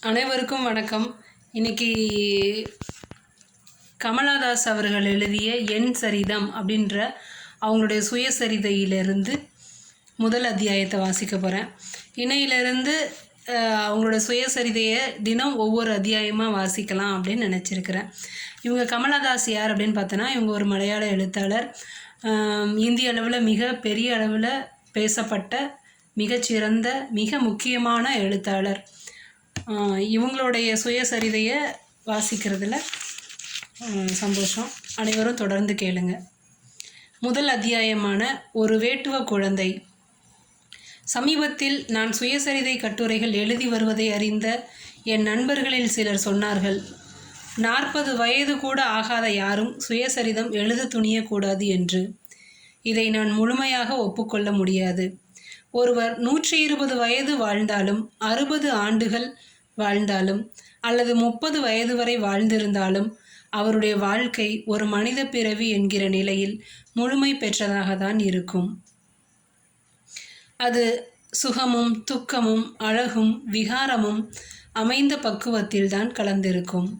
அனைவருக்கும் வணக்கம். இன்னைக்கு கமலாதாஸ் அவர்கள் எழுதிய என் சரிதம் அப்படின்ற அவங்களுடைய சுயசரிதையிலிருந்து முதல் அத்தியாயத்தை வாசிக்க போகிறேன். இன்னையிலிருந்து அவங்களோட சுயசரிதையை தினம் ஒவ்வொரு அத்தியாயமாக வாசிக்கலாம் அப்படின்னு நினச்சிருக்கிறேன். இவங்க கமலாதாஸ் யார் அப்படின்னு பார்த்தோன்னா, இவங்க ஒரு மலையாள எழுத்தாளர். இந்திய அளவில் மிக பெரிய அளவில் பேசப்பட்ட மிகச்சிறந்த மிக முக்கியமான எழுத்தாளர். இவங்களுடைய சுயசரிதையை வாசிக்கிறதுல சந்தோஷம். அனைவரும் தொடர்ந்து கேளுங்க. முதல் அத்தியாயமான ஒரு வேட்டுவ குழந்தை. சமீபத்தில் நான் சுயசரிதை கட்டுரைகள் எழுதி வருவதை அறிந்த என் நண்பர்களில் சிலர் சொன்னார்கள், 40 வயது கூட ஆகாத யாரும் சுயசரிதம் எழுத துணியக்கூடாது என்று. இதை நான் முழுமையாக ஒப்புக்கொள்ள முடியாது. ஒருவர் 120 வயது வாழ்ந்தாலும் 60 ஆண்டுகள் வாழ்ந்தாலும் அல்லது 30 வயது வரை வாழ்ந்திருந்தாலும் அவருடைய வாழ்க்கை ஒரு மனித பிறவி என்கிற நிலையில் முழுமை பெற்றதாக தான் இருக்கும். அது சுகமும் துக்கமும் அழகும் விகாரமும் அமைந்த பக்குவத்தில் தான் கலந்திருக்கும்.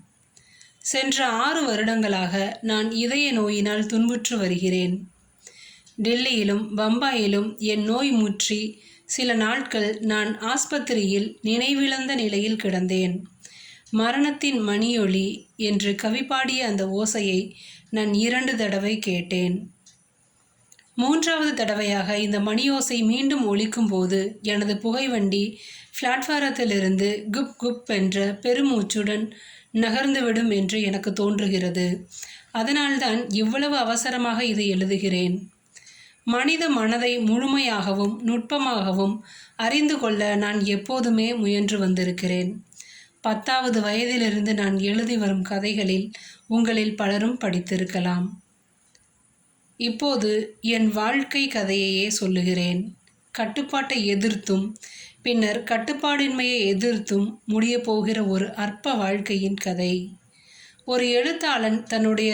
சென்ற 6 வருடங்களாக நான் இதய நோயினால் துன்புற்று வருகிறேன். டெல்லியிலும் பம்பாயிலும் என் நோய் முற்றி சில நாட்கள் நான் ஆஸ்பத்திரியில் நினைவிழந்த நிலையில் கிடந்தேன். மரணத்தின் மணியொலி என்று கவிப்பாடிய அந்த ஓசையை நான் 2 தடவை கேட்டேன். 3வது தடவையாக இந்த மணியோசை மீண்டும் ஒலிக்கும் போது எனது புகைவண்டி பிளாட்பாரத்திலிருந்து குப் குப் என்ற பெருமூச்சுடன் நகர்ந்துவிடும் என்று எனக்கு தோன்றுகிறது. அதனால்தான் இவ்வளவு அவசரமாக இதை எழுதுகிறேன். மனித மனதை முழுமையாகவும் நுட்பமாகவும் அறிந்து கொள்ள நான் எப்போதுமே முயன்று வந்திருக்கிறேன். 10வது வயதிலிருந்து நான் எழுதி வரும் கதைகளில் உங்களில் பலரும் படித்திருக்கலாம். இப்போது என் வாழ்க்கை கதையையே சொல்லுகிறேன். கட்டுப்பாட்டை எதிர்த்தும் பின்னர் கட்டுப்பாடின்மையை எதிர்த்தும் முடிய போகிற ஒரு அற்ப வாழ்க்கையின் கதை. ஒரு எழுத்தாளன் தன்னுடைய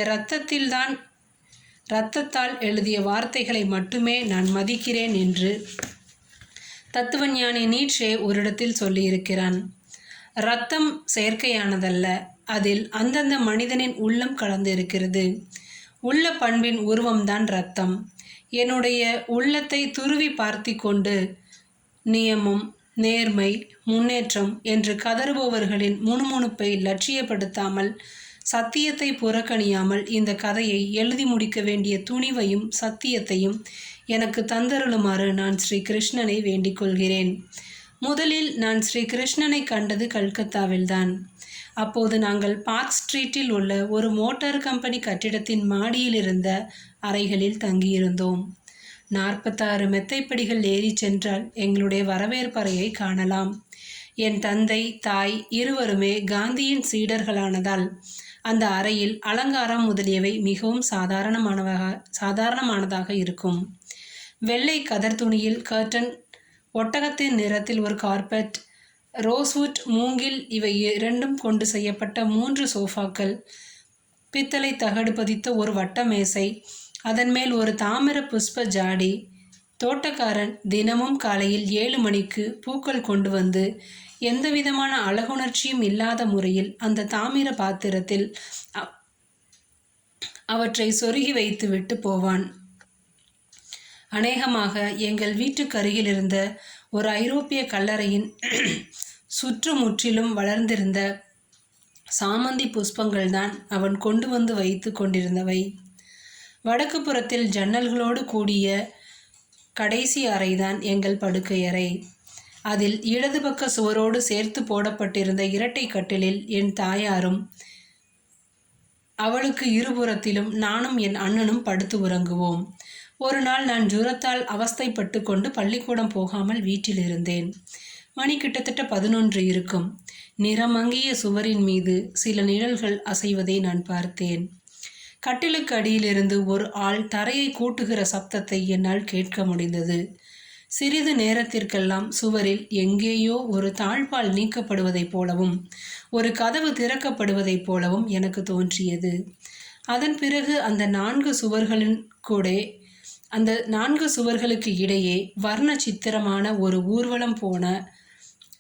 இரத்தத்தால் எழுதிய வார்த்தைகளை மட்டுமே நான் மதிக்கிறேன் என்று தத்துவஞானி நீட்சே ஒரு இடத்தில் சொல்லியிருக்கிறான். இரத்தம் செயற்கையானதல்ல, அதில் அந்தந்த மனிதனின் உள்ளம் கலந்து இருக்கிறது. உள்ள பண்பின் உருவம்தான் இரத்தம். என்னுடைய உள்ளத்தை துருவி பார்த்தி கொண்டு நியமம், நேர்மை, முன்னேற்றம் என்று கதறுபவர்களின் முணுமுணுப்பை லட்சியப்படுத்தாமல், சத்தியத்தை புறக்கணியாமல் இந்த கதையை எழுதி முடிக்க வேண்டிய துணிவையும் சத்தியத்தையும் எனக்கு தந்தருளுமாறு நான் ஸ்ரீ கிருஷ்ணனை வேண்டிக் கொள்கிறேன். முதலில் நான் ஸ்ரீ கிருஷ்ணனை கண்டது கல்கத்தாவில்தான். அப்போது நாங்கள் பார்க் ஸ்ட்ரீட்டில் உள்ள ஒரு மோட்டார் கம்பெனி கட்டிடத்தின் மாடியில் இருந்த அறைகளில் தங்கியிருந்தோம். 46 மெத்தைப்படிகள் ஏறி சென்றால் எங்களுடைய வரவேற்பறையை காணலாம். என் தந்தை தாய் இருவருமே காந்தியின் சீடர்களானதால் அந்த அறையில் அலங்காரம் முதலியவை மிகவும் சாதாரணமானதாக இருக்கும். வெள்ளை கதர் துணியில் கர்டன், ஒட்டகத்தின் நிறத்தில் ஒரு கார்பெட், ரோஸ்வுட் மூங்கில் இவை இரண்டும் கொண்டு செய்யப்பட்ட 3 சோஃபாக்கள், பித்தளை தகடு பதித்த ஒரு வட்ட மேசை, அதன் மேல் ஒரு தாமிர புஷ்ப ஜாடி. தோட்டக்காரன் தினமும் காலையில் 7 மணிக்கு பூக்கள் கொண்டு வந்து எந்தவிதமான அழகுணர்ச்சியும் இல்லாத முறையில் அந்த தாமிர பாத்திரத்தில் அவற்றை சொருகி வைத்து விட்டு போவான். அநேகமாக எங்கள் வீட்டுக்கு அருகில் இருந்த ஒரு ஐரோப்பிய கல்லறையின் சுற்றுமுற்றிலும் வளர்ந்திருந்த சாமந்தி புஷ்பங்கள்தான் அவன் கொண்டு வந்து வைத்து கொண்டிருந்தவை. வடக்கு புறத்தில் ஜன்னல்களோடு கூடிய கடைசி அறைதான் எங்கள் படுக்கை அறை. அதில் இடது பக்க சுவரோடு சேர்த்து போடப்பட்டிருந்த இரட்டை கட்டிலில் என் தாயாரும் அவளுக்கு இருபுறத்திலும் நானும் என் அண்ணனும் படுத்து உறங்குவோம். ஒரு நாள் நான் ஜுரத்தால் அவஸ்தைப்பட்டு கொண்டு பள்ளிக்கூடம் போகாமல் வீட்டில் இருந்தேன். மணி கிட்டத்தட்ட 11 இருக்கும். நிறமங்கிய சுவரின் மீது சில நிழல்கள் அசைவதை நான் பார்த்தேன். கட்டிலுக்கு அடியிலிருந்து ஒரு ஆள் தரையை கூட்டுகிற சப்தத்தை என்னால் கேட்க முடிந்தது. சிறிது நேரத்திற்கெல்லாம் சுவரில் எங்கேயோ ஒரு தாழ்பால் நீக்கப்படுவதைப் போலவும் ஒரு கதவு திறக்கப்படுவதைப் போலவும் எனக்கு தோன்றியது. அதன் பிறகு அந்த 4 சுவர்களுக்கு இடையே வர்ண சித்திரமான ஒரு ஊர்வலம் போன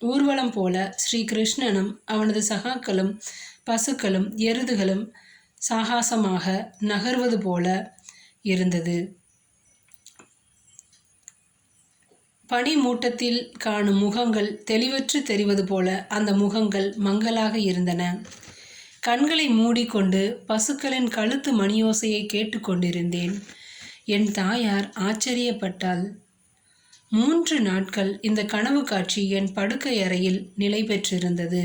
ஊர்வலம் போல ஸ்ரீ கிருஷ்ணனும் அவனது சகாக்களும் பசுக்களும் எருதுகளும் சாகசமாக நகர்வது போல இருந்தது. பனிமூட்டத்தில் காணும் முகங்கள் தெளிவற்று தெரிவது போல அந்த முகங்கள் மங்கலாக இருந்தன. கண்களை மூடிக்கொண்டு பசுக்களின் கழுத்து மணியோசையை கேட்டுக்கொண்டிருந்தேன். என் தாயார் ஆச்சரியப்பட்டாள். 3 நாட்கள் இந்த கனவு காட்சி என் படுக்கை அறையில் நிலை பெற்றிருந்தது.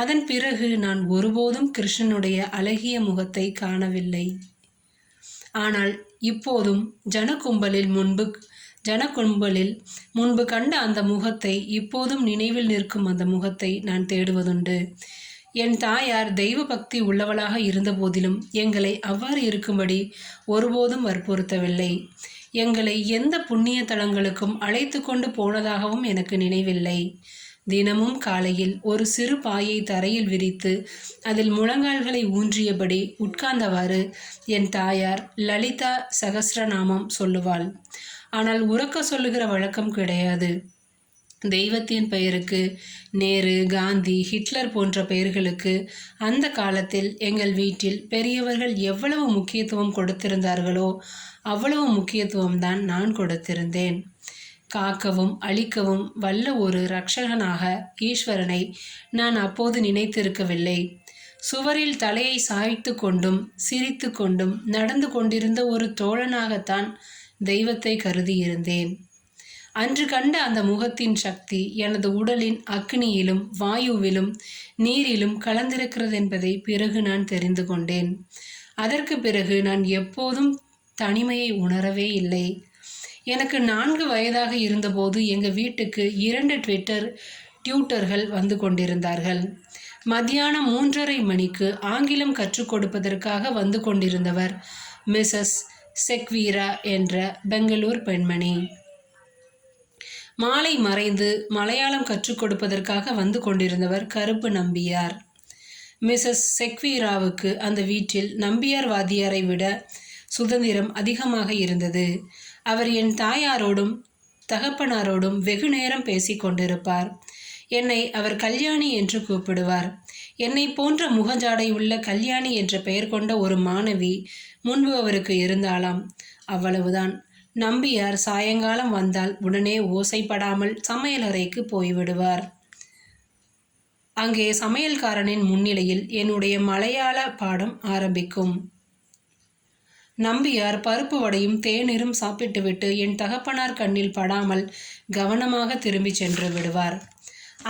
அதன் பிறகு நான் ஒருபோதும் கிருஷ்ணனுடைய அழகிய முகத்தை காணவில்லை. ஆனால் இப்போதும் ஜனக்கும்பலில் முன்பு கண்ட அந்த முகத்தை, இப்போதும் நினைவில் நிற்கும் அந்த முகத்தை நான் தேடுவதுண்டு. என் தாயார் தெய்வ பக்தி உள்ளவளாக இருந்த போதிலும் எங்களை அவ்வாறு இருக்கும்படி ஒருபோதும் வற்புறுத்தவில்லை. எங்களை எந்த புண்ணிய தலங்களுக்கும் அழைத்து கொண்டு போனதாகவும் எனக்கு நினைவில்லை. தினமும் காலையில் ஒரு சிறு பாயை தரையில் விரித்து அதில் முழங்கால்களை ஊன்றியபடி உட்கார்ந்தவாறு என் தாயார் லலிதா சகஸ்ரநாமம் சொல்லுவாள். ஆனால் உறக்க சொல்லுகிற வழக்கம் கிடையாது. தெய்வத்தின் பெயருக்கு நேரு, காந்தி, ஹிட்லர் போன்ற பெயர்களுக்கு அந்த காலத்தில் எங்கள் வீட்டில் பெரியவர்கள் எவ்வளவு முக்கியத்துவம் கொடுத்திருந்தார்களோ அவ்வளவு முக்கியத்துவம்தான் நான் கொடுத்திருந்தேன். காக்கவும் அழிக்கவும் வல்ல ஒரு இரட்சகனாக ஈஸ்வரனை நான் அப்போது நினைத்திருக்கவில்லை. சுவரில் தலையை சாய்த்து கொண்டும் சிரித்து கொண்டும் நடந்து கொண்டிருந்த ஒரு தோழனாகத்தான் தெய்வத்தை கருதியிருந்தேன். அன்று கண்ட அந்த முகத்தின் சக்தி எனது உடலின் அக்னியிலும் வாயுவிலும் நீரிலும் கலந்திருக்கிறது என்பதை பிறகு நான் தெரிந்து கொண்டேன். அதற்கு பிறகு நான் எப்போதும் தனிமையை உணரவே இல்லை. எனக்கு 4 வயதாக இருந்தபோது எங்கள் வீட்டுக்கு 2 டியூட்டர்கள் வந்து கொண்டிருந்தார்கள். மத்தியானம் 3:30 மணிக்கு ஆங்கிலம் கற்றுக் கொடுப்பதற்காக வந்து கொண்டிருந்தவர் மிஸ்ஸஸ் செக்வீரா என்ற பெங்களூர் பெண்மணி. மாலை மறைந்து மலையாளம் கற்றுக் கொடுப்பதற்காக வந்து கொண்டிருந்தவர் கருப்பு நம்பியார். மிஸ்ஸஸ் செக்வீராவுக்கு அந்த வீட்டில் நம்பியார் வாத்தியாரை விட சுதந்திரம் அதிகமாக இருந்தது. அவர் என் தாயாரோடும் தகப்பனாரோடும் வெகு நேரம் பேசி கொண்டிருப்பார். என்னை அவர் கல்யாணி என்று கூப்பிடுவார். என்னை போன்ற முகஜாடை உள்ள கல்யாணி என்ற பெயர் கொண்ட ஒரு மாணவி முன்பு அவருக்கு இருந்தாளாம். அவ்வளவுதான். நம்பியார் சாயங்காலம் வந்தால் உடனே ஓசைப்படாமல் சமையலறைக்கு போய்விடுவார். அங்கே சமையல்காரனின் முன்னிலையில் என்னுடைய மலையாள பாடம் ஆரம்பிக்கும். நம்பியார் பருப்பு வடையும் தேநீரும் சாப்பிட்டுவிட்டு என் தகப்பனார் கண்ணில் படாமல் கவனமாக திரும்பி சென்று விடுவார்.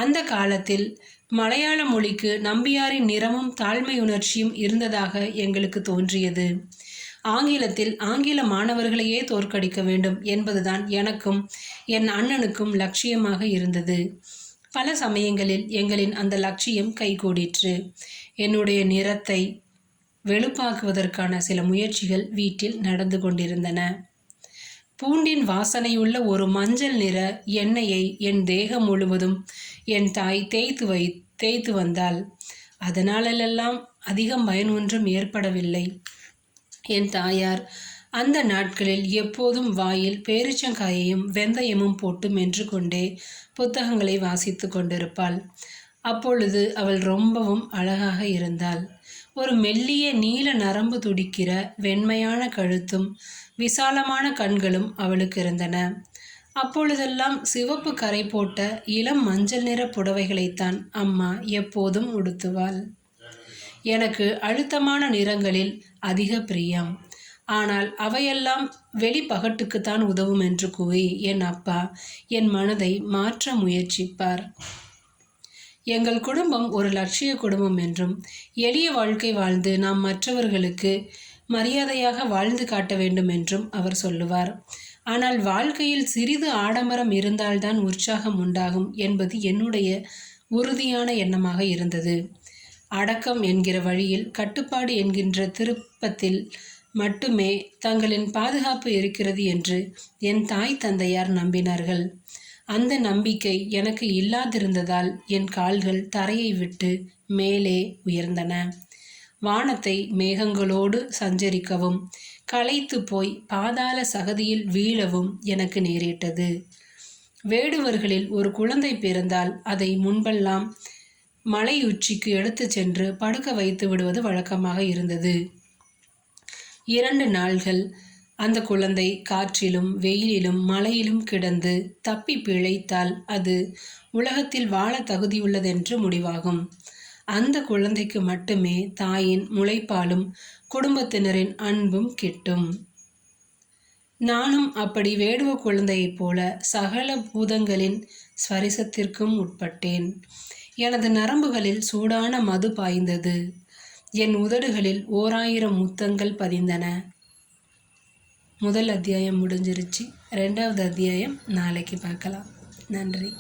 அந்த காலத்தில் மலையாள மொழிக்கு நம்பியாரின் நிறமும் தாழ்மையுணர்ச்சியும் இருந்ததாக எங்களுக்கு தோன்றியது. ஆங்கிலத்தில் ஆங்கில மாணவர்களையே தோற்கடிக்க வேண்டும் என்பதுதான் எனக்கும் என் அண்ணனுக்கும் லட்சியமாக இருந்தது. பல சமயங்களில் எங்களின் அந்த லட்சியம் கைகூடிற்று. என்னுடைய நிறத்தை வெளுப்பாக்குவதற்கான சில முயற்சிகள் வீட்டில் நடந்து கொண்டிருந்தன. பூண்டின் வாசனையுள்ள ஒரு மஞ்சள் நிற எண்ணெயை என் தேகம் முழுவதும் என் தாய் தேய்த்து வந்தாள். அதனாலெல்லாம் அதிகம் பயன் ஒன்றும் ஏற்படவில்லை. என் தாயார் அந்த நாட்களில் எப்போதும் வாயில் பேரிச்சங்காயையும் வெந்தயமும் போட்டு மென்று கொண்டே புத்தகங்களை வாசித்து கொண்டிருப்பாள். அப்பொழுது அவள் ரொம்பவும் அழகாக இருந்தாள். ஒரு மெல்லிய நீல நரம்பு துடிக்கிற வெண்மையான கழுத்தும் விசாலமான கண்களும் அவளுக்கு இருந்தன. அப்பொழுதெல்லாம் சிவப்பு கரை போட்ட இளம் மஞ்சள் நிற புடவைகளைத்தான் அம்மா எப்போதும் உடுத்துவாள். எனக்கு அழுத்தமான நிறங்களில் அதிக பிரியம். ஆனால் அவையெல்லாம் வெளிப்பகட்டுக்குத்தான் உதவும் என்று கூறி என் அப்பா என் மனதை மாற்ற முயற்சிப்பார். எங்கள் குடும்பம் ஒரு லட்சிய குடும்பம் என்றும் எளிய வாழ்க்கை வாழ்ந்து நாம் மற்றவர்களுக்கு மரியாதையாக வாழ்ந்து காட்ட வேண்டும் என்றும் அவர் சொல்லுவார். ஆனால் வாழ்க்கையில் சிறிது ஆடம்பரம் இருந்தால்தான் உற்சாகம் உண்டாகும் என்பது என்னுடைய உறுதியான எண்ணமாக இருந்தது. அடக்கம் என்கிற வழியில் கட்டுப்பாடு என்கின்ற திருப்பத்தில் மட்டுமே தங்களின் பாதுகாப்பு இருக்கிறது என்று என் தாய் தந்தையார் நம்பினார்கள். அந்த நம்பிக்கை எனக்கு இல்லாதிருந்ததால் என் கால்கள் தரையை விட்டு மேலே உயர்ந்தன. வானத்தை மேகங்களோடு சஞ்சரிக்கவும் களைத்து போய் பாதாள சகதியில் வீழவும் எனக்கு நேரிட்டது. வேடுவர்களில் ஒரு குழந்தை பிறந்தால் அதை முன்பெல்லாம் மலை உச்சிக்கு எடுத்து சென்று படுக்க வைத்து விடுவது வழக்கமாக இருந்தது. 2 நாள்கள் அந்த குழந்தை காற்றிலும் வெயிலிலும் மழையிலும் கிடந்து தப்பி பிழைத்தால் அது உலகத்தில் வாழ தகுதியுள்ளதென்று முடிவாகும். அந்த குழந்தைக்கு மட்டுமே தாயின் முளைப்பாலும் குடும்பத்தினரின் அன்பும் கிட்டும். நானும் அப்படி வேடுவ குழந்தையைப் போல சகல பூதங்களின் ஸ்பரிசத்திற்கும் உட்பட்டேன். எனது நரம்புகளில் சூடான மது பாய்ந்தது. என் உதடுகளில் 1000 முத்தங்கள் பதிந்தன. முதல் அத்தியாயம் முடிஞ்சிருச்சு. 2வது அத்தியாயம் நாளைக்கு பார்க்கலாம். நன்றி.